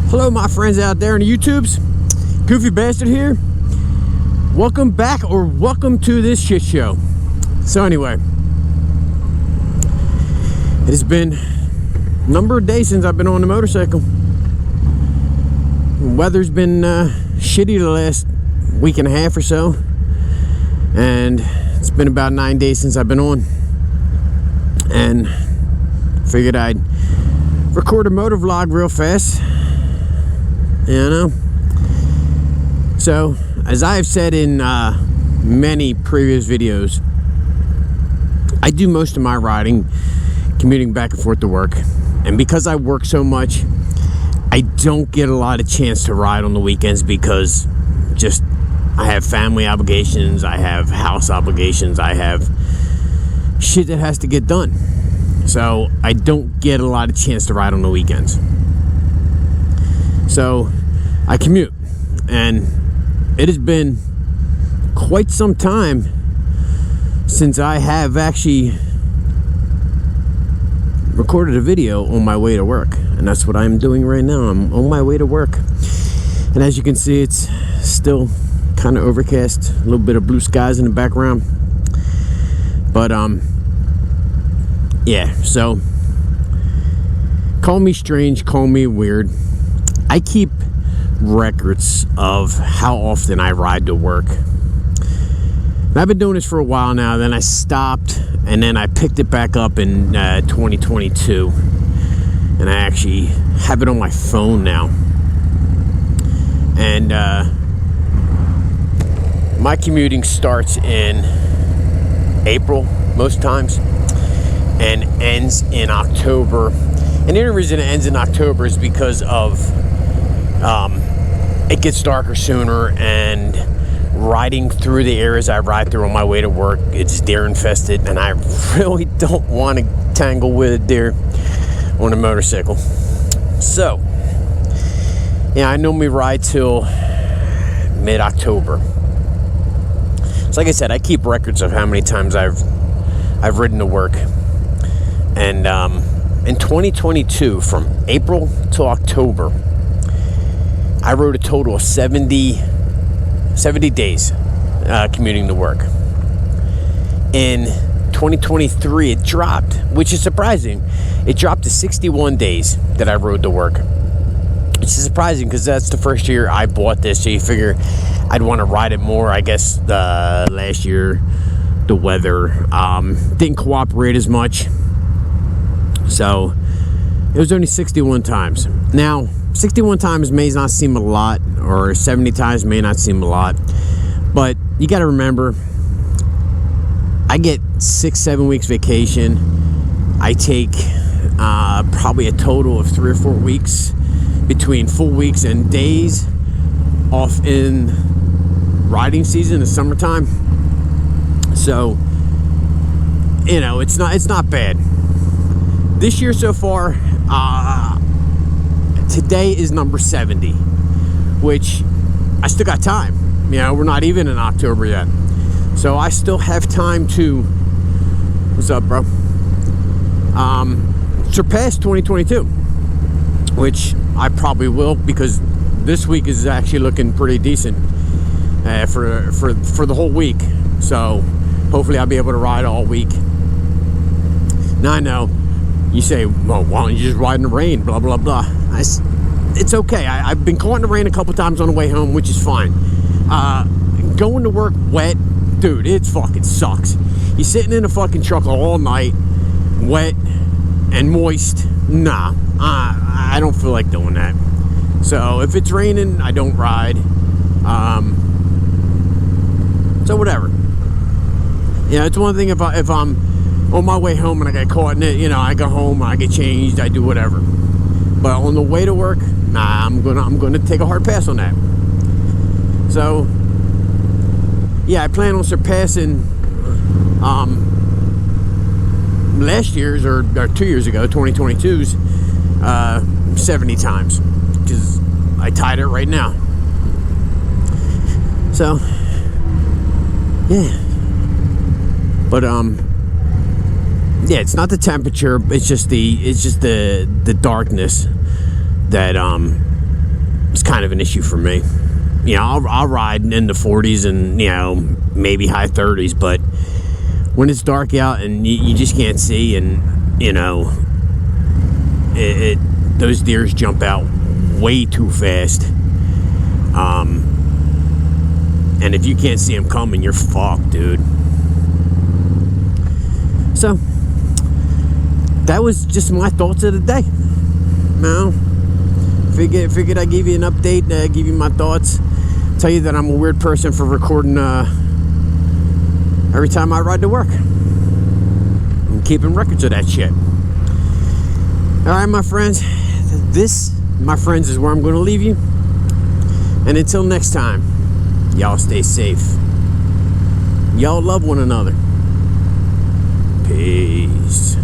Hello my friends out there in the YouTubes, Goofy Bastard here. Welcome back, or welcome to this shit show. So anyway, it has been a number of days since I've been on the motorcycle. The weather's been shitty the last week and a half or so, and it's been about 9 days since I've been on, and figured I'd record a motor vlog real fast. You know, so as I've said in many previous videos, I do most of my riding commuting back and forth to work, and because I work so much, I don't get a lot of chance to ride on the weekends because just I have family obligations, I have house obligations, I have shit that has to get done, so I don't get a lot of chance to ride on the weekends. So I commute, and it has been quite some time since I have actually recorded a video on my way to work, and that's what I'm doing right now. I'm on my way to work, and as you can see, it's still kind of overcast, a little bit of blue skies in the background, but yeah, so call me strange, call me weird. I keep records of how often I ride to work. And I've been doing this for a while now. Then I stopped, and then I picked it back up in 2022, and I actually have it on my phone now. And my commuting starts in April most times and ends in October. And the only reason it ends in October is because of it gets darker sooner, and riding through the areas I ride through on my way to work, it's deer infested, and I really don't want to tangle with a deer on a motorcycle. So yeah, I normally ride till mid-October. So like I said, I keep records of how many times I've ridden to work, and in 2022, from April to October, I rode a total of 70 days commuting to work. In 2023, it dropped, which is surprising. It dropped to 61 days that I rode to work, which is surprising because that's the first year I bought this, so you figure I'd want to ride it more. I guess last year the weather didn't cooperate as much, so it was only 61 times. Now 61 times may not seem a lot, or 70 times may not seem a lot, but you got to remember, I get 6-7 weeks vacation. I take probably a total of 3 or 4 weeks between full weeks and days off in riding season, the summertime. So you know, it's not bad. This year so far, today is number 70, which I still got time. You know, we're not even in October yet, so I still have time to, what's up, bro, surpass 2022, which I probably will, because this week is actually looking pretty decent for the whole week. So hopefully I'll be able to ride all week. Now I know you say, well, why don't you just ride in the rain, blah blah blah. It's okay. I've been caught in the rain a couple times on the way home, which is fine. Going to work wet, dude, it fucking sucks. You're sitting in a fucking truck all night, wet and moist. Nah, I don't feel like doing that. So if it's raining, I don't ride. So whatever. Yeah, it's one thing if I'm on my way home and I get caught in it, you know, I go home, I get changed, I do whatever. But on the way to work, nah, I'm gonna take a hard pass on that. So yeah, I plan on surpassing last year's or 2 years ago, 2022's 70 times, because I tied it right now. So yeah, but yeah, it's not the temperature, it's just the darkness that it's kind of an issue for me. You know, I'll ride in the 40s and, you know, maybe high 30s, but when it's dark out and you just can't see, and, you know, those deers jump out way too fast. And if you can't see them coming, you're fucked, dude. So, that was just my thoughts of the day. Now, figured I'd give you an update, give you my thoughts. Tell you that I'm a weird person for recording every time I ride to work. I'm keeping records of that shit. Alright, my friends. This, my friends, is where I'm going to leave you. And until next time, y'all stay safe. Y'all love one another. Peace.